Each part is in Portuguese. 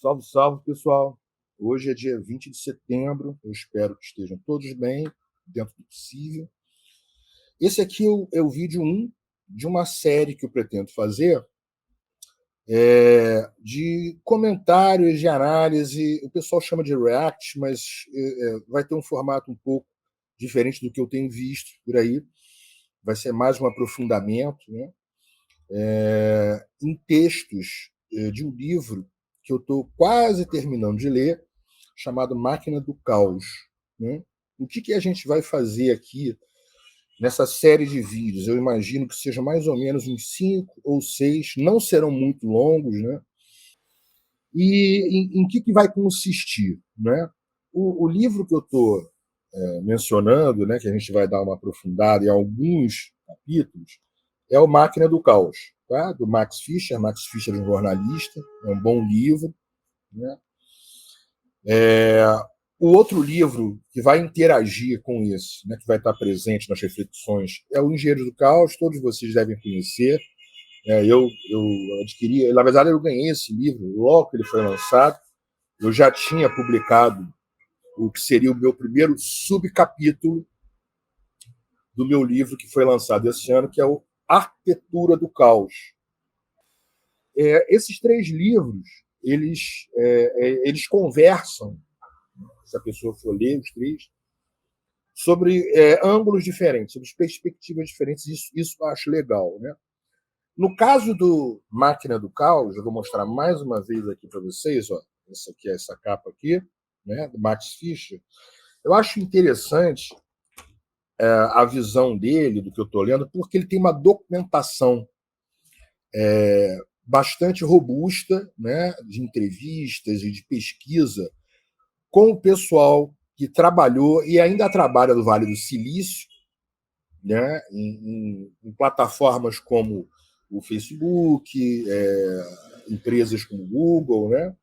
Salve, salve, pessoal. Hoje é dia 20 de setembro. Eu espero que estejam todos bem, dentro do possível. Esse aqui é o vídeo 1 de uma série que eu pretendo fazer de comentários, de análise. O pessoal chama de react, mas vai ter um formato um pouco diferente do que eu tenho visto por aí. Vai ser mais um aprofundamento, né? Em textos de um livro que eu estou quase terminando de ler, chamado Máquina do Caos. Né? O que a gente vai fazer aqui nessa série de vídeos? Eu imagino que seja mais ou menos uns 5 ou 6, não serão muito longos, né? E em que vai consistir? Né? O livro que eu estou mencionando, né, que a gente vai dar uma aprofundada em alguns capítulos, é o Máquina do Caos, tá? Do Max Fischer. Max Fischer é um jornalista, é um bom livro. Né? O outro livro que vai interagir com isso, né, que vai estar presente nas reflexões, é o Engenheiro do Caos. Todos vocês devem conhecer. Eu adquiri, na verdade, eu ganhei esse livro logo que ele foi lançado. Eu já tinha publicado o que seria o meu primeiro subcapítulo do meu livro que foi lançado esse ano, que é o Arquitetura do Caos. Esses 3 livros, eles conversam, se a pessoa for ler os 3, sobre ângulos diferentes, sobre perspectivas diferentes. Isso eu acho legal. Né? No caso do Máquina do Caos, eu vou mostrar mais uma vez aqui para vocês, ó, essa capa aqui, né, do Max Fischer. Eu acho interessante a visão dele, do que eu estou lendo, porque ele tem uma documentação bastante robusta, né, de entrevistas e de pesquisa com o pessoal que trabalhou e ainda trabalha no Vale do Silício, né, em plataformas como o Facebook, empresas como o Google, né,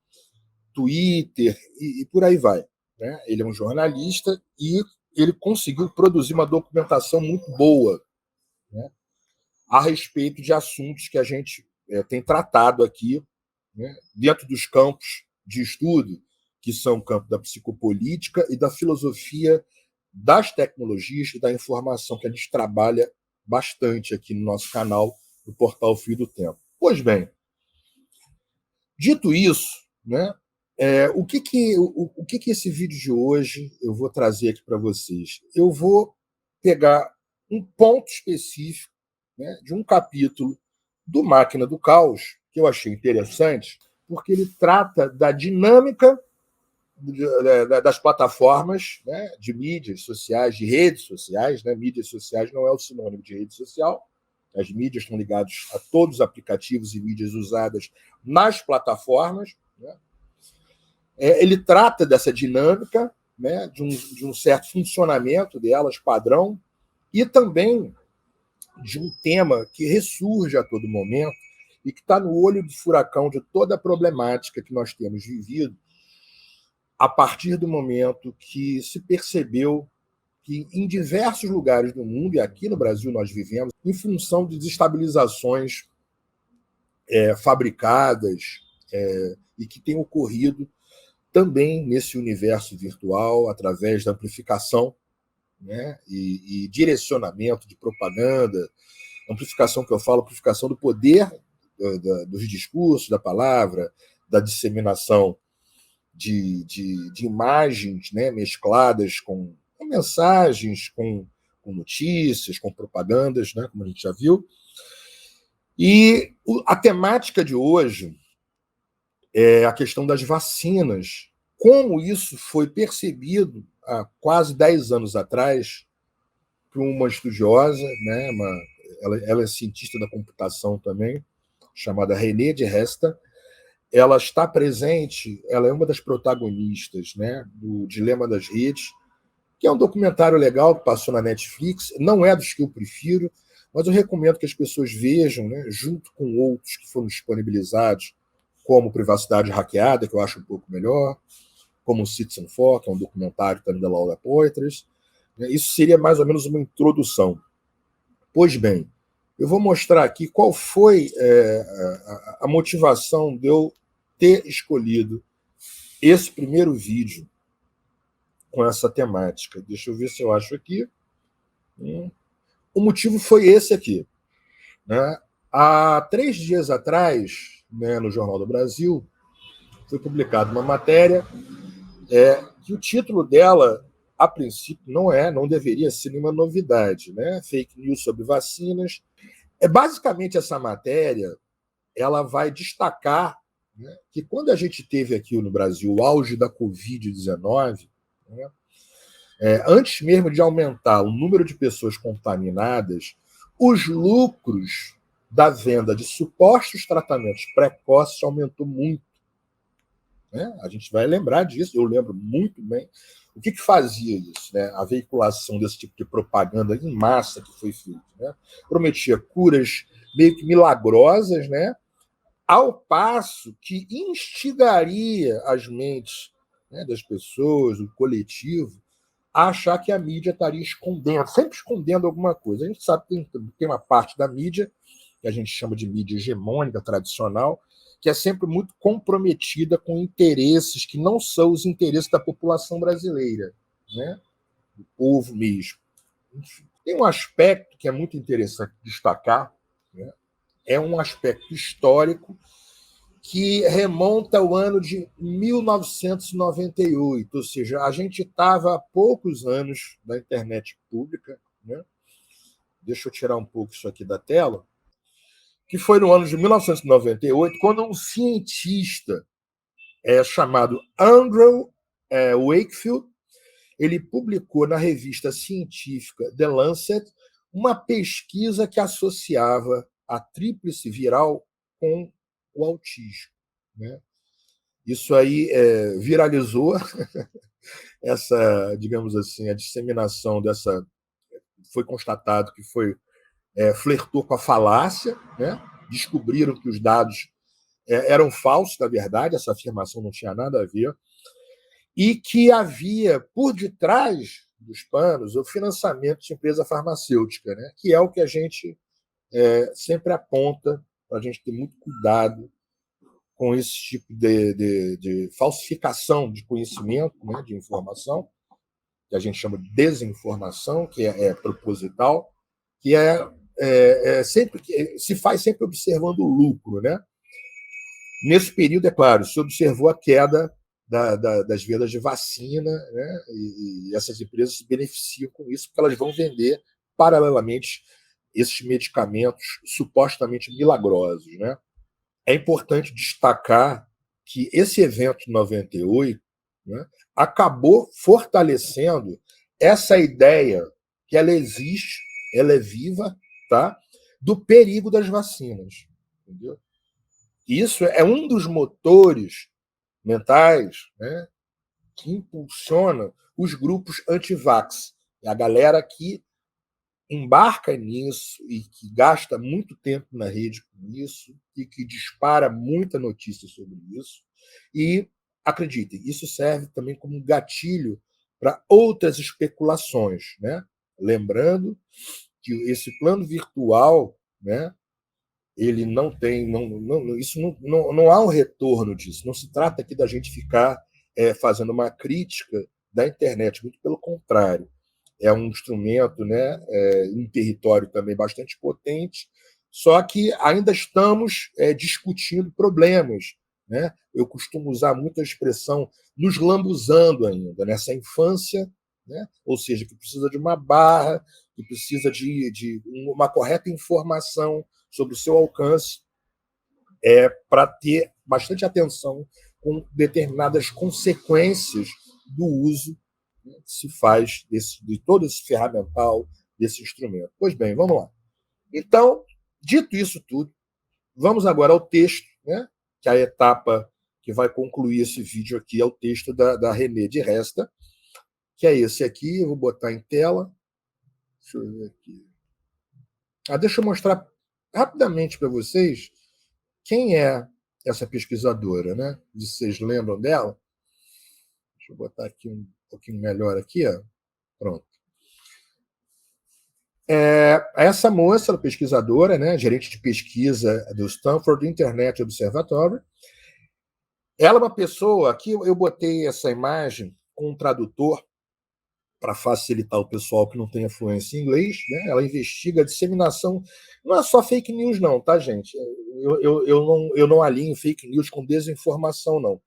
Twitter e por aí vai. Né? Ele é um jornalista e ele conseguiu produzir uma documentação muito boa, né, a respeito de assuntos que a gente tem tratado aqui, né, dentro dos campos de estudo, que são o campo da psicopolítica e da filosofia das tecnologias e da informação, que a gente trabalha bastante aqui no nosso canal, do Portal Fio do Tempo. Pois bem, dito isso, né, o que esse vídeo de hoje eu vou trazer aqui para vocês? Eu vou pegar um ponto específico, né, de um capítulo do Máquina do Caos, que eu achei interessante, porque ele trata da dinâmica das plataformas, né, de mídias sociais, de redes sociais. Né? Mídias sociais não é o sinônimo de rede social. As mídias estão ligadas a todos os aplicativos e mídias usadas nas plataformas. Né? Ele trata dessa dinâmica, né, de um certo funcionamento delas, padrão, e também de um tema que ressurge a todo momento e que está no olho do furacão de toda a problemática que nós temos vivido a partir do momento que se percebeu que em diversos lugares do mundo, e aqui no Brasil nós vivemos, em função de desestabilizações fabricadas e que têm ocorrido também nesse universo virtual, através da amplificação, né, e direcionamento de propaganda, amplificação que eu falo, amplificação do poder dos discursos, da palavra, da disseminação de imagens, né, mescladas com mensagens, com notícias, com propagandas, né, como a gente já viu. E a temática de hoje é a questão das vacinas. Como isso foi percebido há quase 10 anos atrás por uma estudiosa, né, ela é cientista da computação também, chamada René de Resta. Ela está presente, ela é uma das protagonistas, né, do Dilema das Redes, que é um documentário legal que passou na Netflix. Não é dos que eu prefiro, mas eu recomendo que as pessoas vejam, né, junto com outros que foram disponibilizados, como Privacidade Hackeada, que eu acho um pouco melhor, como Citizen 4, que é um documentário também da Laura Poitras. Isso seria mais ou menos uma introdução. Pois bem, eu vou mostrar aqui qual foi a motivação de eu ter escolhido esse primeiro vídeo com essa temática. Deixa eu ver se eu acho aqui. O motivo foi esse aqui. Né? Há 3 dias atrás, né, no Jornal do Brasil, foi publicada uma matéria que o título dela, a princípio, não deveria ser nenhuma novidade, né? Fake news sobre vacinas. Basicamente, essa matéria ela vai destacar, né, que quando a gente teve aqui no Brasil o auge da Covid-19, né, antes mesmo de aumentar o número de pessoas contaminadas, os lucros da venda de supostos tratamentos precoces aumentou muito. Né? A gente vai lembrar disso, eu lembro muito bem. O que fazia isso? Né? A veiculação desse tipo de propaganda em massa que foi feita. Né? Prometia curas meio que milagrosas, né? Ao passo que instigaria as mentes, né, das pessoas, do coletivo, a achar que a mídia estaria escondendo, sempre escondendo alguma coisa. A gente sabe que tem uma parte da mídia, que a gente chama de mídia hegemônica, tradicional, que é sempre muito comprometida com interesses que não são os interesses da população brasileira, né? Do povo mesmo. Enfim, tem um aspecto que é muito interessante destacar, né? É um aspecto histórico que remonta ao ano de 1998, ou seja, a gente estava há poucos anos da internet pública, né? Deixa eu tirar um pouco isso aqui da tela, que foi no ano de 1998, quando um cientista chamado Andrew Wakefield, ele publicou na revista científica The Lancet uma pesquisa que associava a tríplice viral com o autismo. Né? Isso aí viralizou essa, digamos assim, a disseminação dessa. Foi constatado que flertou com a falácia, né? Descobriram que os dados eram falsos, na verdade, essa afirmação não tinha nada a ver, e que havia por detrás dos panos o financiamento de empresa farmacêutica, né? Que é o que a gente sempre aponta para a gente ter muito cuidado com esse tipo de falsificação de conhecimento, né, de informação, que a gente chama de desinformação, que é proposital, que sempre que se faz sempre observando o lucro, né? Nesse período, é claro, se observou a queda das vendas de vacina, né? E essas empresas se beneficiam com isso, porque elas vão vender paralelamente esses medicamentos supostamente milagrosos, né? É importante destacar que esse evento de 98, né, acabou fortalecendo essa ideia que ela existe, ela é viva, tá? Do perigo das vacinas. Entendeu? Isso é um dos motores mentais, né, que impulsiona os grupos anti-vax. É a galera que embarca nisso e que gasta muito tempo na rede com isso e que dispara muita notícia sobre isso. E, acreditem, isso serve também como gatilho para outras especulações. Né? Lembrando que esse plano virtual, né, ele não tem. Isso não há um retorno disso. Não se trata aqui da gente ficar fazendo uma crítica da internet, muito pelo contrário. É um instrumento, né, um território também bastante potente, só que ainda estamos discutindo problemas. Né? Eu costumo usar muito a expressão nos lambuzando ainda, nessa infância, né? Ou seja, que precisa de uma barra, que precisa de uma correta informação sobre o seu alcance, para ter bastante atenção com determinadas consequências do uso, né, que se faz de todo esse ferramental, desse instrumento. Pois bem, vamos lá. Então, dito isso tudo, vamos agora ao texto, né, que é a etapa que vai concluir esse vídeo aqui é o texto da René de Resta, que é esse aqui, eu vou botar em tela. Deixa eu ver aqui. Deixa eu mostrar rapidamente para vocês quem é essa pesquisadora, né? Vocês lembram dela? Deixa eu botar aqui um pouquinho melhor aqui, ó. Pronto. Essa moça, pesquisadora, né, gerente de pesquisa do Stanford Internet Observatory, Ela é uma pessoa, aqui eu botei essa imagem com um tradutor para facilitar o pessoal que não tem fluência em inglês, né? Ela investiga a disseminação, não é só fake news não, tá, gente? Eu não alinho fake news com desinformação, não.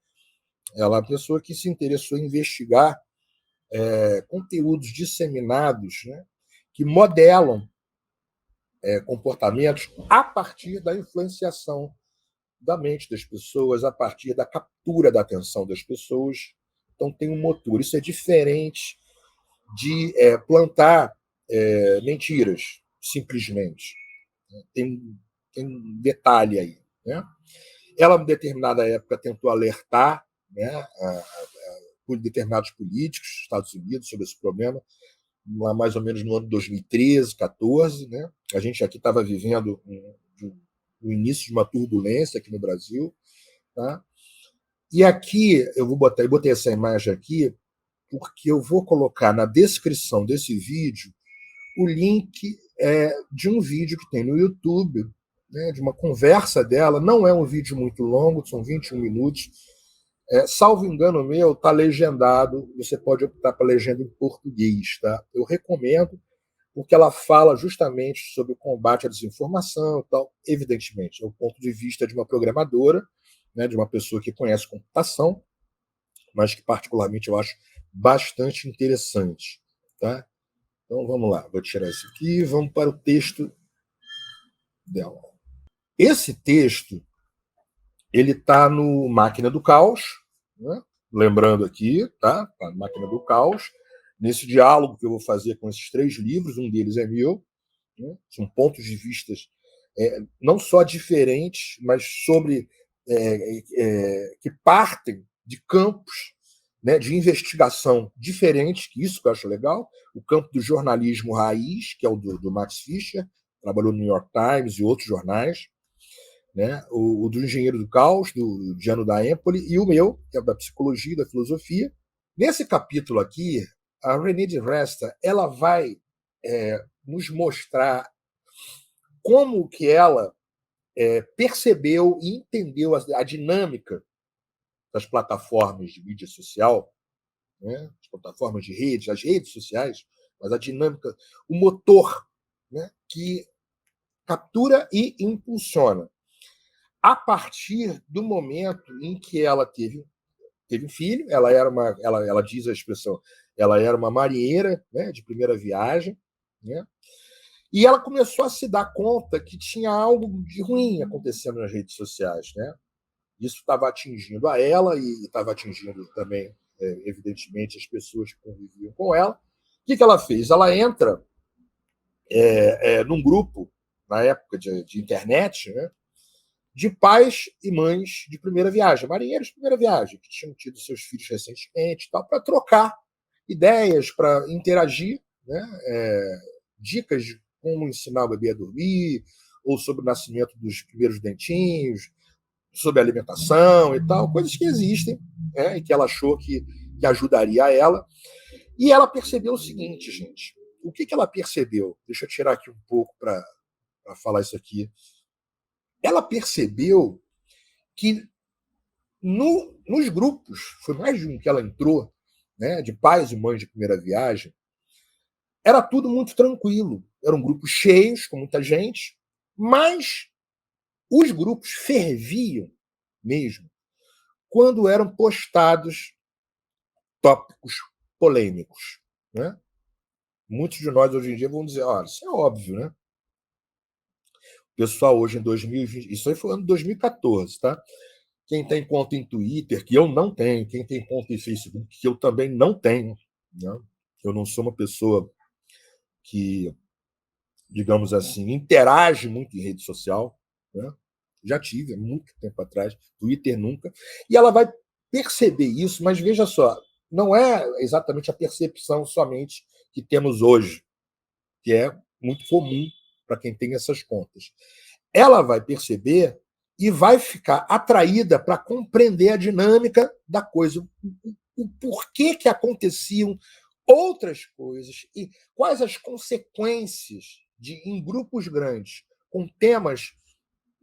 Ela é uma pessoa que se interessou em investigar conteúdos disseminados, né, que modelam comportamentos a partir da influenciação da mente das pessoas, a partir da captura da atenção das pessoas. Então tem um motor. Isso é diferente de plantar mentiras, simplesmente. Tem um detalhe aí. Né? Ela, em determinada época, tentou alertar, né, por determinados políticos dos Estados Unidos sobre esse problema, lá mais ou menos no ano 2013, 14, né? A gente aqui estava vivendo o início de uma turbulência aqui no Brasil, tá? E aqui eu botei essa imagem aqui porque eu vou colocar na descrição desse vídeo o link de um vídeo que tem no YouTube, né, de uma conversa dela. Não é um vídeo muito longo, são 21 minutos. Salvo engano meu, está legendado. Você pode optar para legenda em português. Tá? Eu recomendo, porque ela fala justamente sobre o combate à desinformação e tal. Evidentemente, é o ponto de vista de uma programadora, né, de uma pessoa que conhece computação, mas que particularmente eu acho bastante interessante. Tá? Então vamos lá, vou tirar isso aqui e vamos para o texto dela. Esse texto ele está no Máquina do Caos, né? Lembrando aqui, tá? Tá no Máquina do Caos. Nesse diálogo que eu vou fazer com esses 3 livros, um deles é meu, né? São pontos de vista não só diferentes, mas sobre que partem de campos, né, de investigação diferentes, que isso que eu acho legal. O campo do jornalismo raiz, que é o do Max Fischer, trabalhou no New York Times e outros jornais, né? O do Engenheiro do Caos, do Giano da Empoli, e o meu, que é da Psicologia e da Filosofia. Nesse capítulo aqui, a Renée de Resta ela vai nos mostrar como que ela percebeu e entendeu a dinâmica das plataformas de mídia social, né? As plataformas de redes, as redes sociais, mas a dinâmica, o motor, né, que captura e impulsiona. A partir do momento em que ela teve um filho, ela diz a expressão, ela era uma marinheira, né, de primeira viagem, né, e ela começou a se dar conta que tinha algo de ruim acontecendo nas redes sociais, né? Isso estava atingindo a ela e estava atingindo também, evidentemente, as pessoas que conviviam com ela. O que ela fez? Ela entra num grupo, na época de internet, né, de pais e mães de primeira viagem, marinheiros de primeira viagem, que tinham tido seus filhos recentemente, para trocar ideias, para interagir, né, dicas de como ensinar o bebê a dormir, ou sobre o nascimento dos primeiros dentinhos, sobre alimentação e tal, coisas que existem, né, e que ela achou que ajudaria a ela. E ela percebeu o seguinte, gente. O que ela percebeu? Deixa eu tirar aqui um pouco para falar isso aqui. Ela percebeu que nos grupos, foi mais de um que ela entrou, né, de pais e mães de primeira viagem, era tudo muito tranquilo. Eram grupos cheios, com muita gente, mas os grupos ferviam mesmo quando eram postados tópicos polêmicos. Né? Muitos de nós hoje em dia vão dizer, olha, isso é óbvio, né? O pessoal hoje em 2020, isso aí foi ano 2014, tá? Quem tem conta em Twitter, que eu não tenho, quem tem conta em Facebook, que eu também não tenho, né? Eu não sou uma pessoa que, digamos assim, interage muito em rede social, né? Já tive há muito tempo atrás, Twitter nunca, e ela vai perceber isso, mas veja só, não é exatamente a percepção somente que temos hoje, que é muito comum para quem tem essas contas. Ela vai perceber e vai ficar atraída para compreender a dinâmica da coisa, o porquê que aconteciam outras coisas e quais as consequências de, em grupos grandes, com temas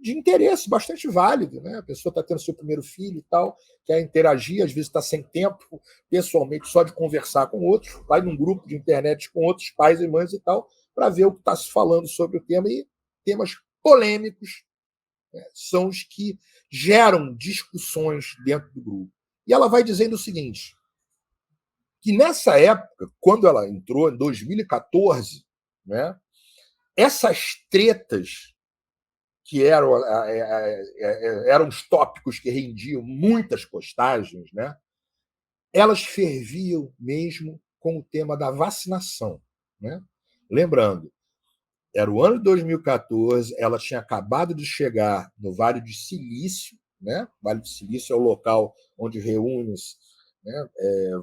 de interesse bastante válido, né? A pessoa está tendo seu primeiro filho e tal, quer interagir, às vezes está sem tempo, pessoalmente, só de conversar com outros, vai num grupo de internet com outros pais e mães e tal, para ver o que está se falando sobre o tema, e temas polêmicos, né, são os que geram discussões dentro do grupo. E ela vai dizendo o seguinte, que nessa época, quando ela entrou, em 2014, né, essas tretas que eram os tópicos que rendiam muitas postagens, né, elas ferviam mesmo com o tema da vacinação. Né? Lembrando, era o ano de 2014, ela tinha acabado de chegar no Vale do Silício, né? O Vale do Silício é o local onde reúne-se, né,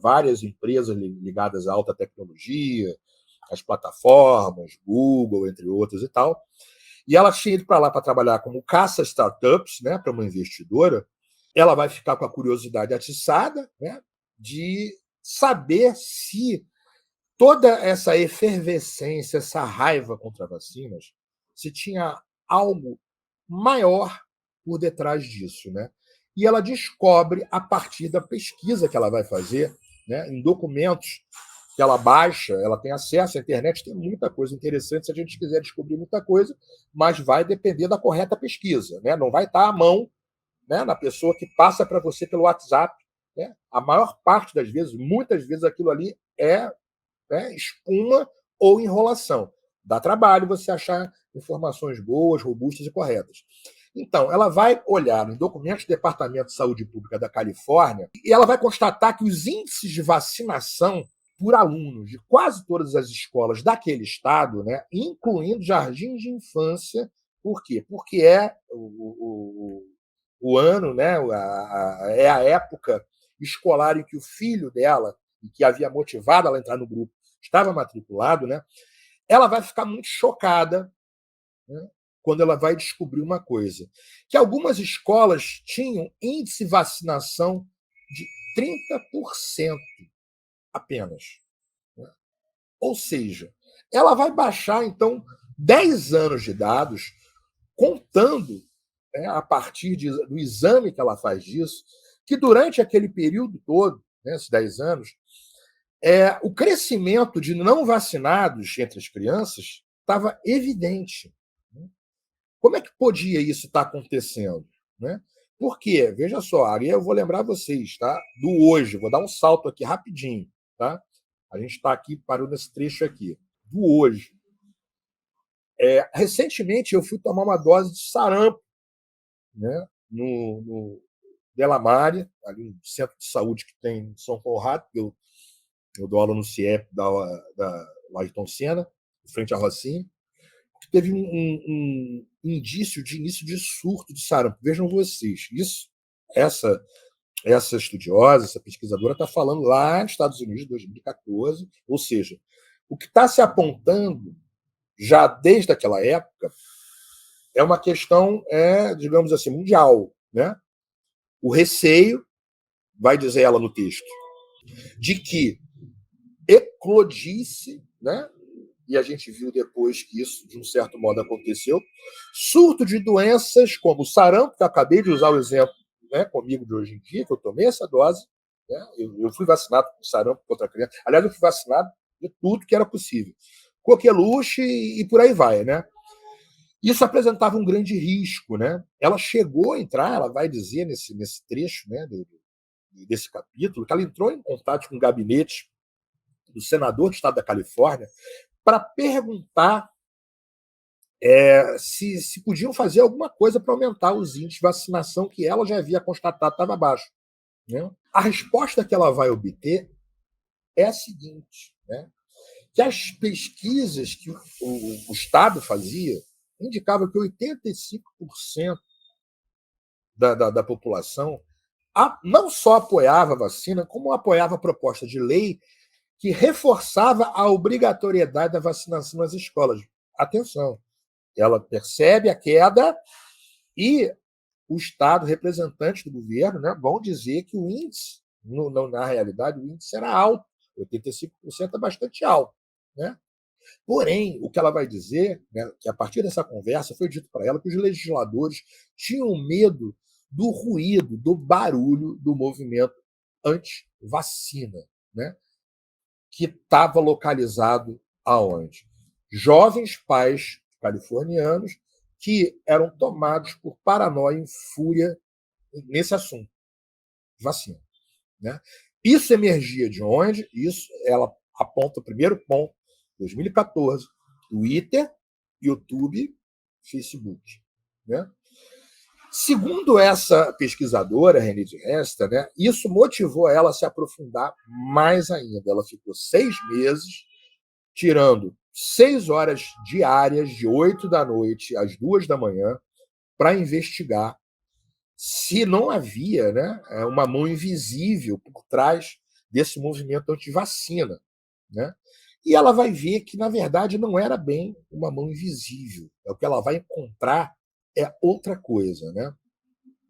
várias empresas ligadas à alta tecnologia, as plataformas, Google, entre outras e tal. E ela tinha ido para lá para trabalhar como caça startups, né, para uma investidora. Ela vai ficar com a curiosidade atiçada, né, de saber se toda essa efervescência, essa raiva contra vacinas, se tinha algo maior por detrás disso. Né? E ela descobre, a partir da pesquisa que ela vai fazer, né, em documentos que ela baixa, ela tem acesso à internet, tem muita coisa interessante se a gente quiser descobrir muita coisa, mas vai depender da correta pesquisa. Né? Não vai estar à mão, né, na pessoa que passa para você pelo WhatsApp. Né? A maior parte das vezes, muitas vezes, aquilo ali é, né, espuma ou enrolação. Dá trabalho você achar informações boas, robustas e corretas. Então, ela vai olhar nos documentos do Departamento de Saúde Pública da Califórnia e ela vai constatar que os índices de vacinação por alunos de quase todas as escolas daquele estado, né, incluindo jardins de infância, por quê? Porque é o ano, né, é a época escolar em que o filho dela, que havia motivado ela a entrar no grupo, estava matriculado, né, ela vai ficar muito chocada, né, quando ela vai descobrir uma coisa, que algumas escolas tinham índice de vacinação de 30% apenas. Né? Ou seja, ela vai baixar, então, 10 anos de dados, contando, né, a partir do exame que ela faz disso, que durante aquele período todo, né, esses 10 anos, o crescimento de não vacinados entre as crianças estava evidente. Né? Como é que podia isso estar acontecendo? Né? Por quê? Veja só, aí eu vou lembrar vocês, tá? Do hoje, vou dar um salto aqui rapidinho. Tá? A gente está aqui, parou nesse trecho aqui. Do hoje. Recentemente, eu fui tomar uma dose de sarampo, né, no Delamare, ali no centro de saúde que tem em São Conrado, que eu dou aula no CIEP da Ayrton Senna, em frente à Rocinha, que teve um indício de início de surto de sarampo. Vejam vocês, essa estudiosa, essa pesquisadora, está falando lá nos Estados Unidos, em 2014, ou seja, o que está se apontando já desde aquela época é uma questão, digamos assim, mundial. Né? O receio, vai dizer ela no texto, de que eclodisse, né? E a gente viu depois que isso, de um certo modo, aconteceu, surto de doenças como o sarampo, que eu acabei de usar o exemplo, né, comigo de hoje em dia, que eu tomei essa dose, né? Eu fui vacinado com sarampo contra a criança. Aliás, eu fui vacinado de tudo que era possível. Coqueluche e por aí vai, né? Isso apresentava um grande risco, né? Ela chegou a entrar, ela vai dizer nesse trecho, né, desse capítulo, que ela entrou em contato com o gabinete do senador do estado da Califórnia para perguntar se podiam fazer alguma coisa para aumentar os índices de vacinação que ela já havia constatado estava baixo. Né? A resposta que ela vai obter é a seguinte, né? Que as pesquisas que o Estado fazia indicavam que 85% da população não só apoiava a vacina, como apoiava a proposta de lei que reforçava a obrigatoriedade da vacinação nas escolas. Atenção, ela percebe a queda e o Estado, representante do governo, né, vão dizer que o índice, na realidade, o índice era alto, 85% é bastante alto. Né? Porém, o que ela vai dizer, né, que a partir dessa conversa foi dito para ela que os legisladores tinham medo do ruído, do barulho do movimento anti-vacina, né, que estava localizado aonde? Jovens pais californianos que eram tomados por paranoia e fúria nesse assunto, vacina. Né? Isso emergia de onde? Isso ela aponta o primeiro ponto, 2014, Twitter, YouTube, Facebook. Né? Segundo essa pesquisadora, René de Resta, né, isso motivou ela a se aprofundar mais ainda. Ela ficou 6 meses tirando 6 horas diárias, de 8 da noite às 2 da manhã, para investigar se não havia, né, uma mão invisível por trás desse movimento anti-vacina. Né? E ela vai ver que, na verdade, não era bem uma mão invisível. O que ela vai encontrar é outra coisa. Né?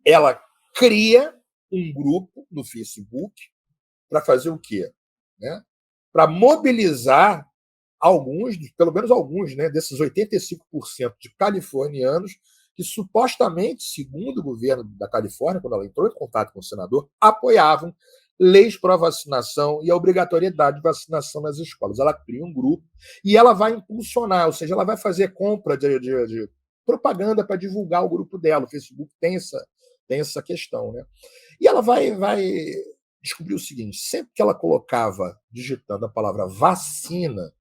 Ela cria um grupo no Facebook para fazer o quê? Né? Para mobilizar alguns, pelo menos alguns, né, desses 85% de californianos que supostamente, segundo o governo da Califórnia, quando ela entrou em contato com o senador, apoiavam leis pró-vacinação e a obrigatoriedade de vacinação nas escolas. Ela cria um grupo e ela vai impulsionar, ou seja, ela vai fazer compra de propaganda para divulgar o grupo dela. O Facebook tem essa questão. Né? E ela vai descobrir o seguinte: sempre que ela colocava, digitando a palavra vacina,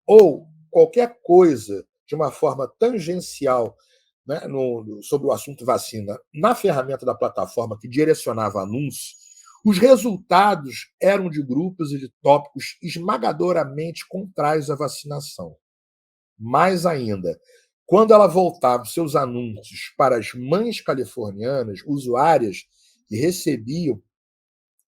ou qualquer coisa de uma forma tangencial, né, sobre o assunto vacina na ferramenta da plataforma que direcionava anúncios, os resultados eram de grupos e de tópicos esmagadoramente contrários à vacinação. Mais ainda, quando ela voltava seus anúncios para as mães californianas, usuárias que recebiam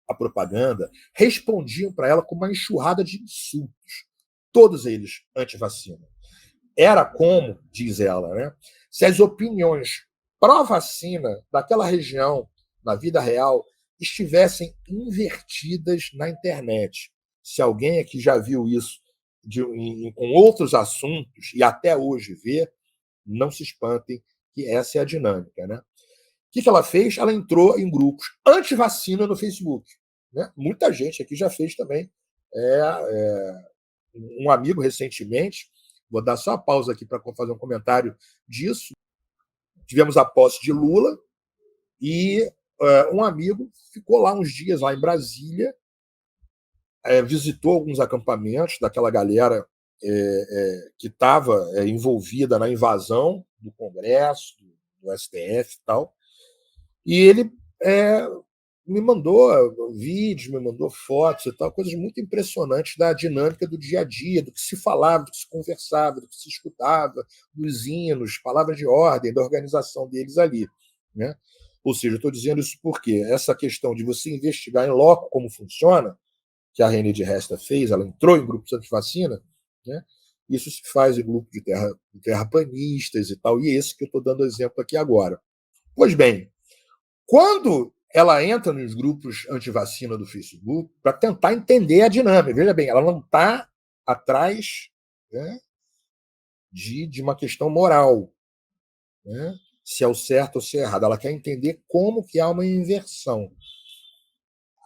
a propaganda, respondiam para ela com uma enxurrada de insultos, todos eles anti-vacina. Era como, diz ela, né, se as opiniões pró-vacina daquela região, na vida real, estivessem invertidas na internet. Se alguém aqui já viu isso com outros assuntos e até hoje vê, não se espantem, que essa é a dinâmica. Né? O que ela fez? Ela entrou em grupos anti-vacina no Facebook. Né? Muita gente aqui já fez também. Um amigo recentemente, vou dar só uma pausa aqui para fazer um comentário disso. Tivemos a posse de Lula e um amigo ficou lá uns dias, lá em Brasília, visitou alguns acampamentos daquela galera que estava envolvida na invasão do Congresso, do STF e tal. E ele me mandou vídeos, me mandou fotos e tal, coisas muito impressionantes da dinâmica do dia a dia, do que se falava, do que se conversava, do que se escutava, dos hinos, palavras de ordem, da organização deles ali. Né? Ou seja, eu estou dizendo isso porque essa questão de você investigar em loco como funciona, que a René de Resta fez, ela entrou em grupos anti-vacina, né? Isso se faz em grupo de terraplanistas e tal, e esse que eu estou dando exemplo aqui agora. Pois bem, quando ela entra nos grupos anti-vacina do Facebook para tentar entender a dinâmica, veja bem, ela não está atrás, né, de uma questão moral, né, se é o certo ou se é errado. Ela quer entender como que há uma inversão.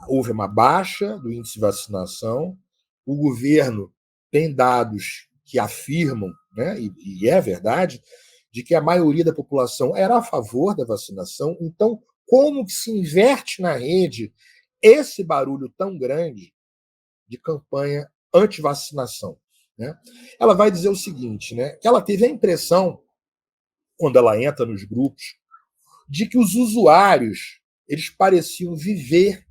Houve uma baixa do índice de vacinação, o governo tem dados que afirmam, né, e é verdade, de que a maioria da população era a favor da vacinação. Então, como que se inverte na rede esse barulho tão grande de campanha anti-vacinação? Né? Ela vai dizer o seguinte, né, que ela teve a impressão, quando ela entra nos grupos, de que os usuários eles pareciam viver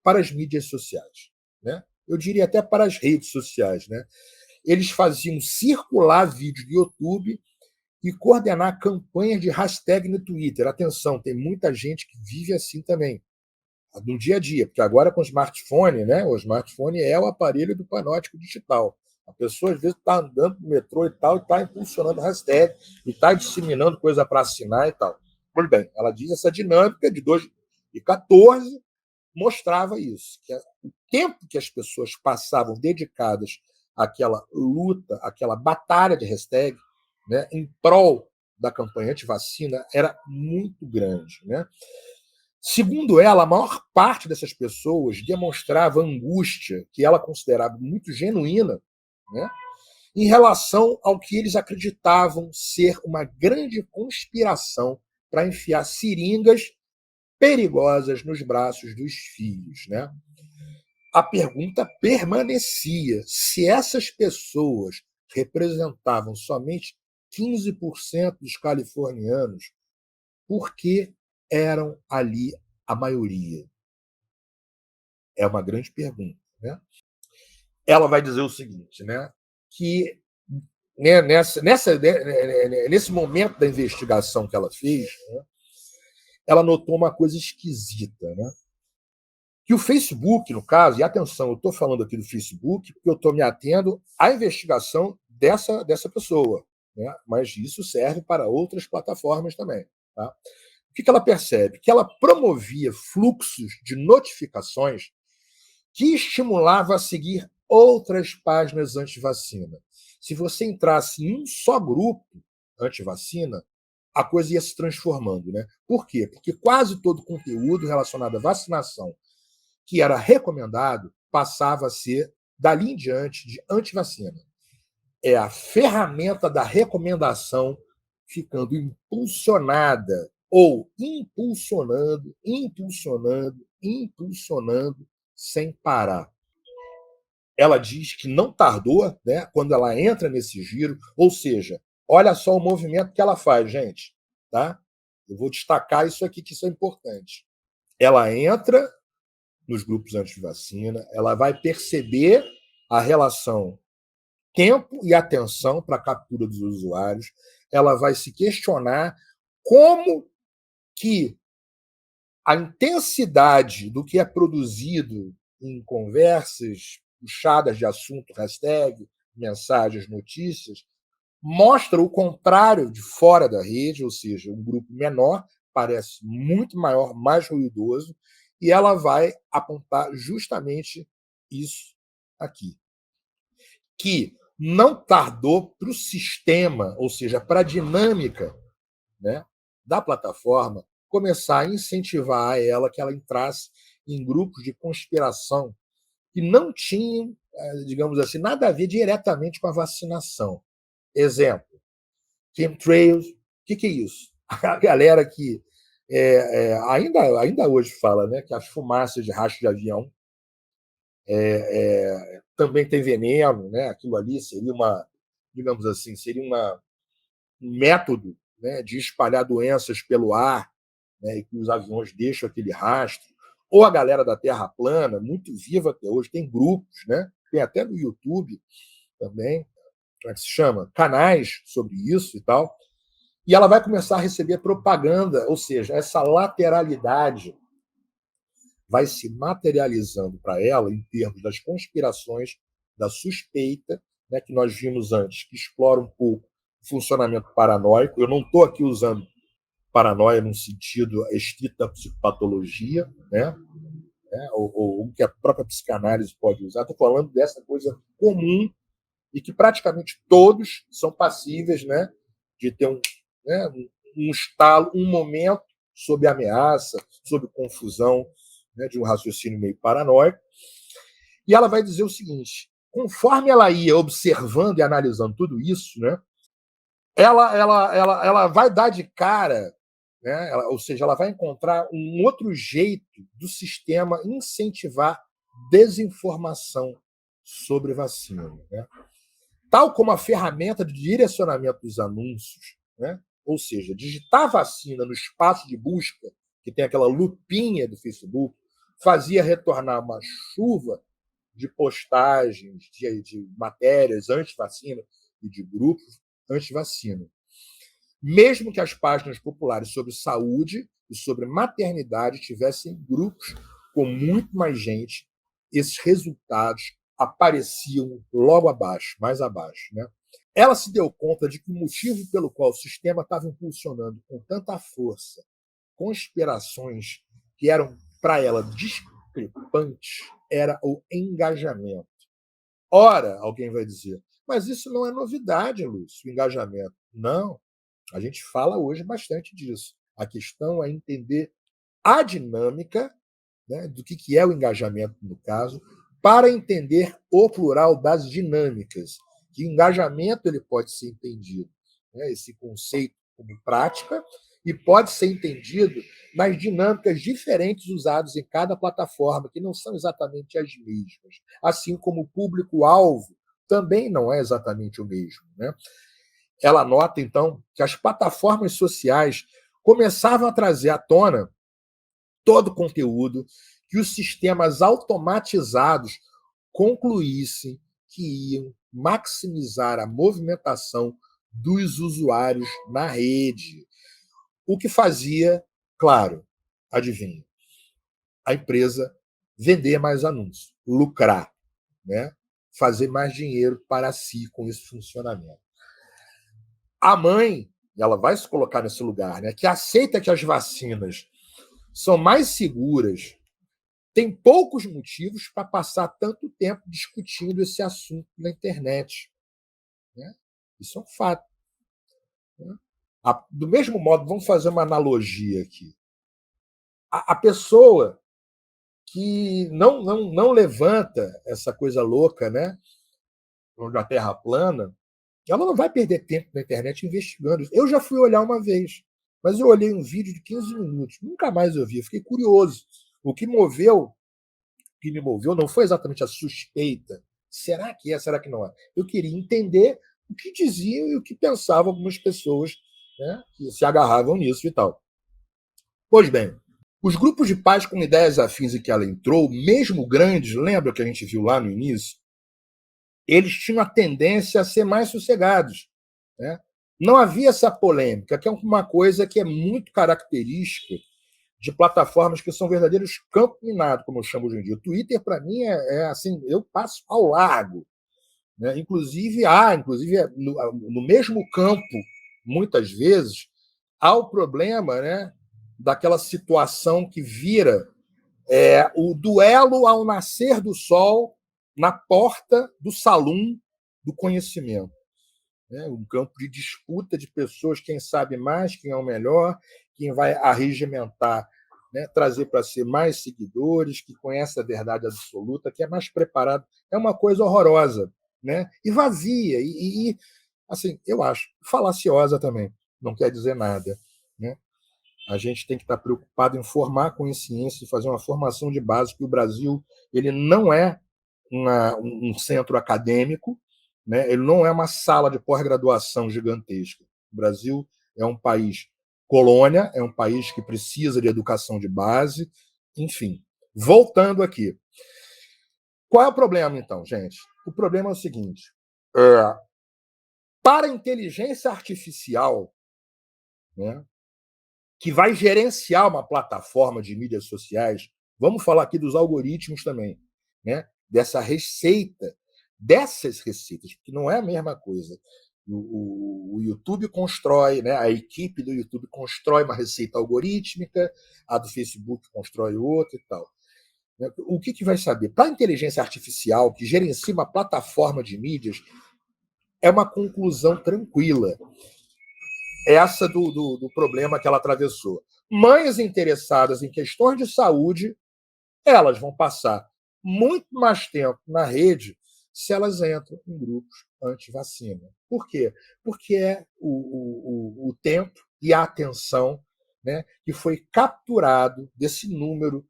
para as mídias sociais. Né? Eu diria até para as redes sociais. Né? Eles faziam circular vídeos do YouTube e coordenar campanhas de hashtag no Twitter. Atenção, tem muita gente que vive assim também, no dia a dia, porque agora com o smartphone, né? O smartphone é o aparelho do panóptico digital. A pessoa, às vezes, está andando no metrô e tal, e está impulsionando hashtag, e está disseminando coisa para assinar e tal. Pois bem, ela diz essa dinâmica de 2014 mostrava isso, que o tempo que as pessoas passavam dedicadas aquela luta, aquela batalha de hashtag, né, em prol da campanha anti-vacina era muito grande. Né? Segundo ela, a maior parte dessas pessoas demonstrava angústia, que ela considerava muito genuína, né, em relação ao que eles acreditavam ser uma grande conspiração para enfiar seringas perigosas nos braços dos filhos. Né? A pergunta permanecia: se essas pessoas representavam somente 15% dos californianos, por que eram ali a maioria? É uma grande pergunta. Né? Ela vai dizer o seguinte, né, que né, nesse momento da investigação que ela fez, né, ela notou uma coisa esquisita, né? Que o Facebook, no caso, e atenção, eu estou falando aqui do Facebook porque eu estou me atendo à investigação dessa pessoa, né? Mas isso serve para outras plataformas também. Tá? O que ela percebe? Que ela promovia fluxos de notificações que estimulava a seguir outras páginas anti-vacina. Se você entrasse em um só grupo anti-vacina, a coisa ia se transformando. Né? Por quê? Porque quase todo o conteúdo relacionado à vacinação que era recomendado passava a ser, dali em diante, de antivacina. É a ferramenta da recomendação ficando impulsionada ou impulsionando sem parar. Ela diz que não tardou, né, quando ela entra nesse giro, ou seja, olha só o movimento que ela faz, gente. Tá? Eu vou destacar isso aqui, que isso é importante. Ela entra nos grupos anti-vacina, ela vai perceber a relação tempo e atenção para a captura dos usuários, ela vai se questionar como que a intensidade do que é produzido em conversas puxadas de assunto, hashtag, mensagens, notícias, mostra o contrário de fora da rede, ou seja, um grupo menor, parece muito maior, mais ruidoso, e ela vai apontar justamente isso aqui. Que não tardou para o sistema, ou seja, para a dinâmica, né, da plataforma, começar a incentivar ela que ela entrasse em grupos de conspiração que não tinham, digamos assim, nada a ver diretamente com a vacinação. Exemplo, chemtrails, o que é isso? A galera que ainda hoje fala, né, que as fumaças de rastro de avião também tem veneno, né? Aquilo ali seria uma, digamos assim, seria um método, né, de espalhar doenças pelo ar, né, e que os aviões deixam aquele rastro. Ou a galera da Terra plana, muito viva até hoje, tem grupos, né? Tem até no YouTube também, como é que se chama? Canais sobre isso e tal. E ela vai começar a receber propaganda, ou seja, essa lateralidade vai se materializando para ela em termos das conspirações, da suspeita, né, que nós vimos antes, que explora um pouco o funcionamento paranoico. Eu não estou aqui usando paranoia num sentido estrito da psicopatologia, ou que a própria psicanálise pode usar. Estou falando dessa coisa comum e que praticamente todos são passíveis, né, de ter um estalo, um momento sob ameaça, sob confusão, né, de um raciocínio meio paranoico. E ela vai dizer o seguinte: conforme ela ia observando e analisando tudo isso, né, ela vai dar de cara, né, ou seja, ela vai encontrar um outro jeito do sistema incentivar desinformação sobre vacina. Né? Tal como a ferramenta de direcionamento dos anúncios, né? Ou seja, digitar vacina no espaço de busca, que tem aquela lupinha do Facebook, fazia retornar uma chuva de postagens, de matérias anti-vacina e de grupos anti-vacina. Mesmo que as páginas populares sobre saúde e sobre maternidade tivessem grupos com muito mais gente, esses resultados apareciam logo abaixo, mais abaixo. Né? Ela se deu conta de que o motivo pelo qual o sistema estava impulsionando com tanta força conspirações que eram, para ela, discrepantes era o engajamento. Ora, alguém vai dizer, mas isso não é novidade, Lúcio, o engajamento. Não, a gente fala hoje bastante disso. A questão é entender a dinâmica, né, do que é o engajamento, no caso, para entender o plural das dinâmicas. Que o engajamento ele pode ser entendido, né, esse conceito como prática, e pode ser entendido nas dinâmicas diferentes usadas em cada plataforma, que não são exatamente as mesmas. Assim como o público-alvo também não é exatamente o mesmo. Né? Ela nota, então, que as plataformas sociais começavam a trazer à tona todo o conteúdo que os sistemas automatizados concluíssem que iam maximizar a movimentação dos usuários na rede. O que fazia, claro, adivinha, a empresa vender mais anúncios, lucrar, né? Fazer mais dinheiro para si com esse funcionamento. A mãe, ela vai se colocar nesse lugar, né? Que aceita que as vacinas são mais seguras, tem poucos motivos para passar tanto tempo discutindo esse assunto na internet. Né? Isso é um fato. Né? Do mesmo modo, vamos fazer uma analogia aqui. A pessoa que não levanta essa coisa louca, né, da Terra plana, ela não vai perder tempo na internet investigando. Eu já fui olhar uma vez, mas eu olhei um vídeo de 15 minutos, nunca mais eu vi, eu fiquei curioso. O que me moveu não foi exatamente a suspeita. Será que é? Será que não é? Eu queria entender o que diziam e o que pensavam algumas pessoas, né, que se agarravam nisso e tal. Pois bem, os grupos de pais com ideias afins em que ela entrou, mesmo grandes, lembra que a gente viu lá no início? Eles tinham a tendência a ser mais sossegados. Né? Não havia essa polêmica, que é uma coisa que é muito característica de plataformas que são verdadeiros campos minados, como eu chamo hoje em dia. O Twitter, para mim, é assim, eu passo ao largo. Né? Inclusive no mesmo campo, muitas vezes, há o problema, né, daquela situação que vira o duelo ao nascer do sol na porta do salão do conhecimento. Né? Um campo de disputa de pessoas, quem sabe mais, quem é o melhor, quem vai arregimentar, né? Trazer para si mais seguidores, que conhece a verdade absoluta, que é mais preparado. É uma coisa horrorosa, né? E vazia, assim, eu acho, falaciosa também, não quer dizer nada. Né? A gente tem que estar preocupado em formar consciência e fazer uma formação de base, que o Brasil ele não é um centro acadêmico, né? Ele não é uma sala de pós-graduação gigantesca. O Brasil é um país colônia, é um país que precisa de educação de base, enfim. Voltando aqui. Qual é o problema, então, gente? O problema é o seguinte: para a inteligência artificial, né, que vai gerenciar uma plataforma de mídias sociais, vamos falar aqui dos algoritmos também, né? Dessas receitas, porque não é a mesma coisa. O YouTube constrói, né? A equipe do YouTube constrói uma receita algorítmica, a do Facebook constrói outra e tal. O que vai saber? Para a inteligência artificial, que gerencia uma plataforma de mídias, é uma conclusão tranquila essa do problema que ela atravessou. Mães interessadas em questões de saúde, elas vão passar muito mais tempo na rede se elas entram em grupos anti-vacina. Por quê? Porque é o tempo e a atenção, né, que foi capturado desse número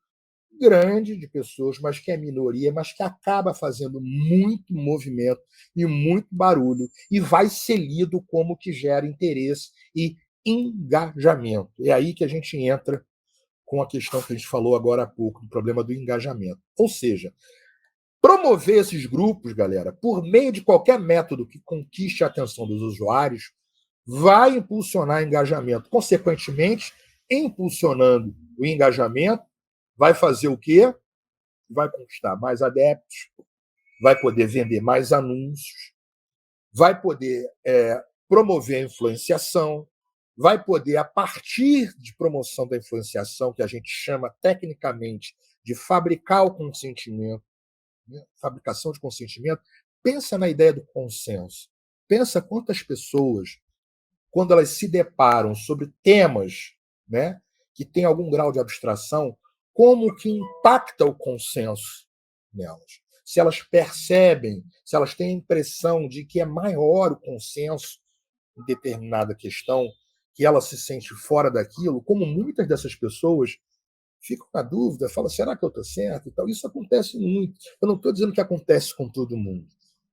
grande de pessoas, mas que é minoria, mas que acaba fazendo muito movimento e muito barulho e vai ser lido como que gera interesse e engajamento. É aí que a gente entra com a questão que a gente falou agora há pouco, do problema do engajamento. Ou seja, promover esses grupos, galera, por meio de qualquer método que conquiste a atenção dos usuários, vai impulsionar engajamento. Consequentemente, impulsionando o engajamento, vai fazer o quê? Vai conquistar mais adeptos, vai poder vender mais anúncios, vai poder promover a influenciação, vai poder, a partir de promoção da influenciação, que a gente chama tecnicamente de fabricar o consentimento, né? Fabricação de consentimento, pensa na ideia do consenso. Pensa quantas pessoas, quando elas se deparam sobre temas, né, que têm algum grau de abstração, como que impacta o consenso nelas. Se elas percebem, se elas têm a impressão de que é maior o consenso em determinada questão, que ela se sente fora daquilo, como muitas dessas pessoas ficam na dúvida, falam, será que eu estou certo? E tal. Isso acontece muito. Eu não estou dizendo que acontece com todo mundo.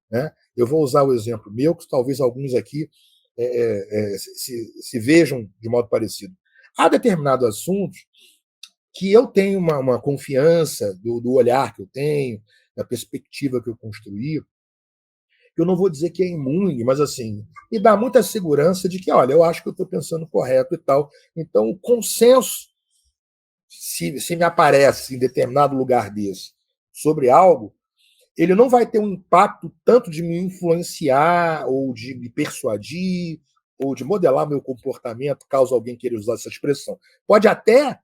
Né? Eu vou usar o exemplo meu, que talvez alguns aqui se vejam de modo parecido. Há determinados assuntos que eu tenho uma confiança do olhar que eu tenho, da perspectiva que eu construí, eu não vou dizer que é imune, mas assim, me dá muita segurança de que, olha, eu acho que eu estou pensando correto e tal. Então, o consenso, se me aparece em determinado lugar desse sobre algo, ele não vai ter um impacto tanto de me influenciar, ou de me persuadir, ou de modelar meu comportamento, caso alguém queira usar essa expressão. Pode até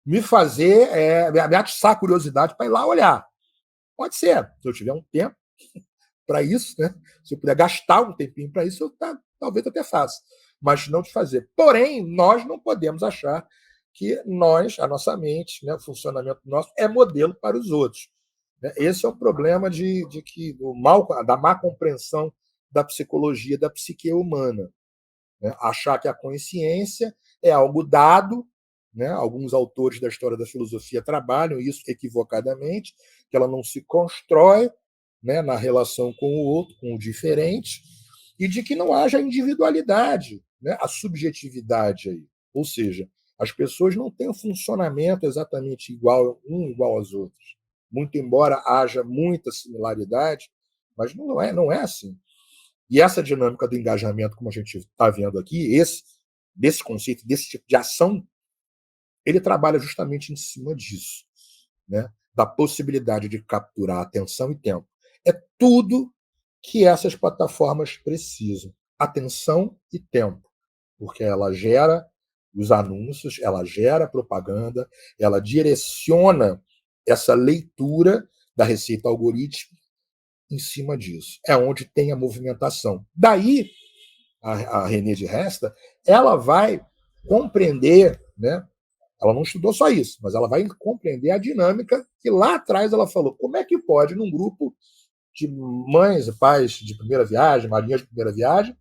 me fazer, me atiçar a curiosidade para ir lá olhar. Pode ser, se eu tiver um tempo para isso, né? Se eu puder gastar um tempinho para isso, talvez até faça, mas não de fazer. Porém, nós não podemos achar que a nossa mente, né, o funcionamento nosso é modelo para os outros. Esse é o problema da má compreensão da psicologia, da psique humana. Né? Achar que a consciência é algo dado, né? Alguns autores da história da filosofia trabalham isso equivocadamente, que ela não se constrói, né, na relação com o outro, com o diferente, e de que não haja individualidade, né, a subjetividade aí. Ou seja, as pessoas não têm um funcionamento exatamente igual aos outros. Muito embora haja muita similaridade, mas não é assim. E essa dinâmica do engajamento, como a gente está vendo aqui, desse conceito, desse tipo de ação, ele trabalha justamente em cima disso, né? Da possibilidade de capturar atenção e tempo. É tudo que essas plataformas precisam: atenção e tempo, porque ela gera os anúncios, ela gera propaganda, ela direciona essa leitura da receita algorítmica em cima disso. É onde tem a movimentação. Daí, a René de Resta, ela vai compreender, né? Ela não estudou só isso, mas ela vai compreender a dinâmica que lá atrás ela falou. Como é que pode, num grupo de mães e pais de primeira viagem, marinhas de primeira viagem,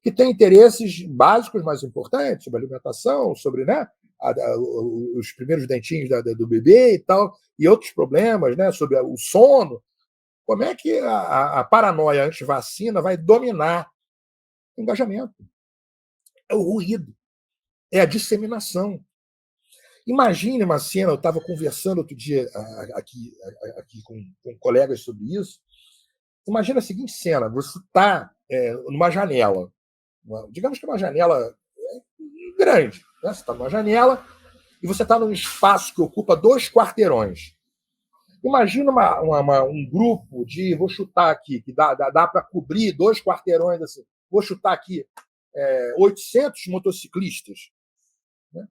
que tem interesses básicos mais importantes, sobre alimentação, sobre, né, os primeiros dentinhos do bebê e tal, e outros problemas, né, sobre o sono. Como é que a paranoia anti-vacina vai dominar o engajamento? É o ruído, é a disseminação. Imagine uma cena, eu estava conversando outro dia aqui com colegas sobre isso. Imagina a seguinte cena: você está numa janela, digamos que é uma janela grande, né? Você está numa janela e você está num espaço que ocupa 2 quarteirões. Imagina um grupo de, vou chutar aqui, que dá para cobrir 2 quarteirões, assim, vou chutar aqui, 800 motociclistas. Né?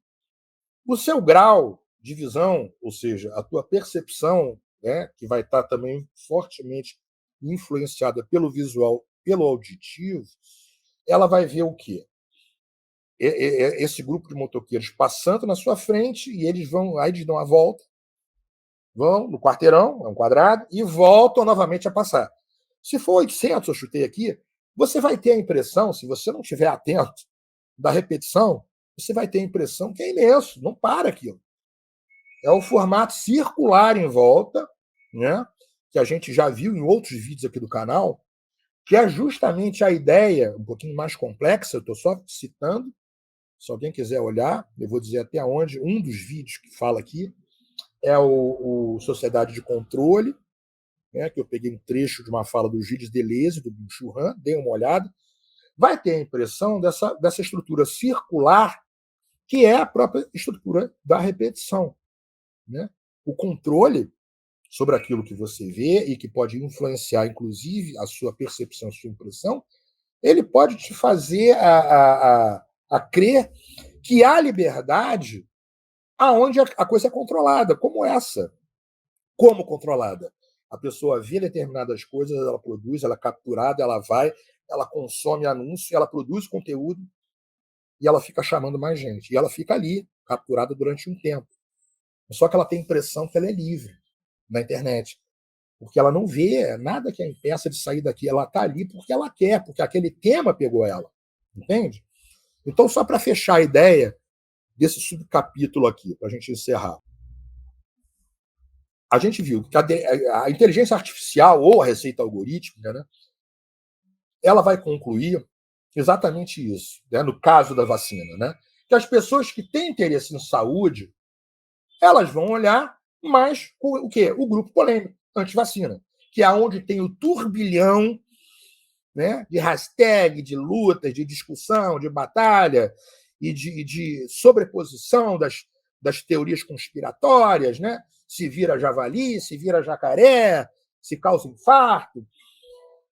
O seu grau de visão, ou seja, a tua percepção, né, que vai estar também fortemente influenciada pelo visual, pelo auditivo, ela vai ver o quê? Esse grupo de motoqueiros passando na sua frente, e eles dão a volta, vão no quarteirão, é um quadrado, e voltam novamente a passar. Se for 800, eu chutei aqui, você vai ter a impressão, se você não estiver atento da repetição, você vai ter a impressão que é imenso, não para aquilo. É o formato circular em volta, né, que a gente já viu em outros vídeos aqui do canal, que é justamente a ideia, um pouquinho mais complexa, eu estou só citando, se alguém quiser olhar, eu vou dizer até onde, um dos vídeos que fala aqui é o Sociedade de Controle, né, que eu peguei um trecho de uma fala do Gilles Deleuze, do Byung-Chul Han, dei uma olhada, vai ter a impressão dessa estrutura circular, que é a própria estrutura da repetição. Né? O controle sobre aquilo que você vê e que pode influenciar, inclusive, a sua percepção, a sua impressão, ele pode te fazer a crer que há liberdade aonde a coisa é controlada, como essa. Como controlada? A pessoa vê determinadas coisas, ela produz, ela é capturada, ela vai, ela consome anúncio, ela produz conteúdo e ela fica chamando mais gente. E ela fica ali, capturada durante um tempo. Só que ela tem a impressão que ela é livre na internet. Porque ela não vê nada que a impeça de sair daqui. Ela está ali porque ela quer, porque aquele tema pegou ela. Entende? Então, só para fechar a ideia desse subcapítulo aqui, para a gente encerrar. A gente viu que a inteligência artificial ou a receita algorítmica, né, ela vai concluir exatamente isso, né, no caso da vacina, né, que as pessoas que têm interesse em saúde, elas vão olhar mais o quê? O grupo polêmico, anti-vacina, que é onde tem o turbilhão, né, de hashtag, de lutas, de discussão, de batalha e de sobreposição das teorias conspiratórias, né? Se vira javali, se vira jacaré, se causa infarto,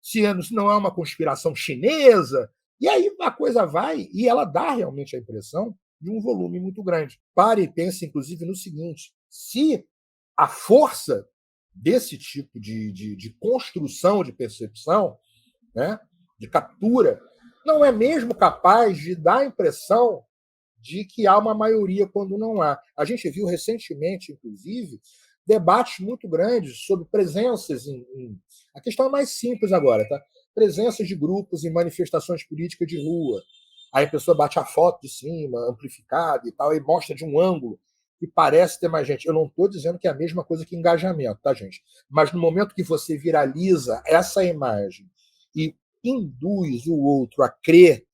se não é uma conspiração chinesa. E aí a coisa vai e ela dá realmente a impressão de um volume muito grande. Pare e pense, inclusive, no seguinte: se a força desse tipo de construção de percepção, né, de captura, não é mesmo capaz de dar a impressão de que há uma maioria quando não há. A gente viu recentemente, inclusive, debates muito grandes sobre presenças a questão é mais simples agora, tá? Presenças de grupos em manifestações políticas de rua. Aí a pessoa bate a foto de cima, amplificada e tal, e mostra de um ângulo que parece ter mais gente. Eu não estou dizendo que é a mesma coisa que engajamento, tá, gente? Mas no momento que você viraliza essa imagem e induz o outro a crer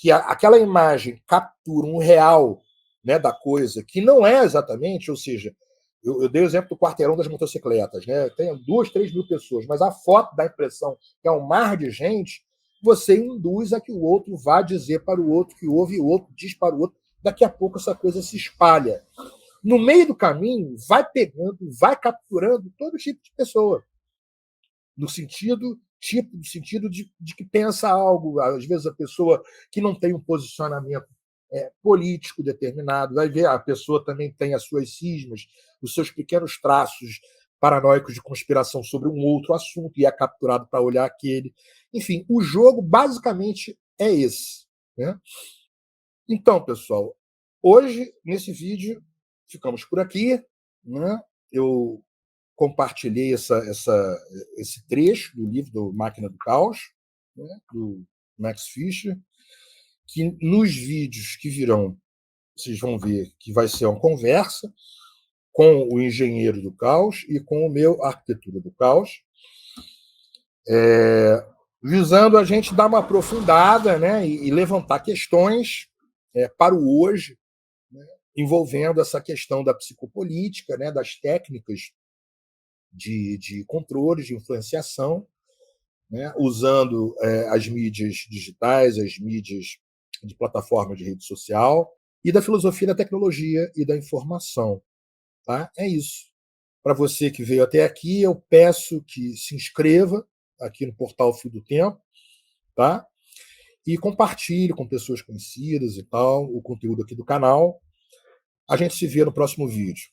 que aquela imagem captura um real, né, da coisa, que não é exatamente, ou seja, eu dei o exemplo do quarteirão das motocicletas, né? Tem 2, 3 mil pessoas, mas a foto dá a impressão que é um mar de gente, você induz a que o outro vá dizer para o outro que ouve e o outro diz para o outro. Daqui a pouco essa coisa se espalha. No meio do caminho, vai pegando, vai capturando todo tipo de pessoa. No sentido de que pensa algo, às vezes a pessoa que não tem um posicionamento político determinado, vai ver a pessoa também tem as suas cismas, os seus pequenos traços paranoicos de conspiração sobre um outro assunto e é capturado para olhar aquele. Enfim, o jogo basicamente é esse, né? Então, pessoal, hoje, nesse vídeo, ficamos por aqui, né? Eu compartilhei esse trecho do livro do Máquina do Caos, né, do Max Fischer, que nos vídeos que virão, vocês vão ver que vai ser uma conversa com o engenheiro do caos e com o meu arquitetura do caos, visando a gente dar uma aprofundada, né, e levantar questões para o hoje, né, envolvendo essa questão da psicopolítica, né, das técnicas de controle, de influenciação, né, usando as mídias digitais, as mídias de plataforma de rede social, e da filosofia da tecnologia e da informação. Tá? É isso. Para você que veio até aqui, eu peço que se inscreva aqui no portal Fio do Tempo, tá? E compartilhe com pessoas conhecidas e tal o conteúdo aqui do canal. A gente se vê no próximo vídeo.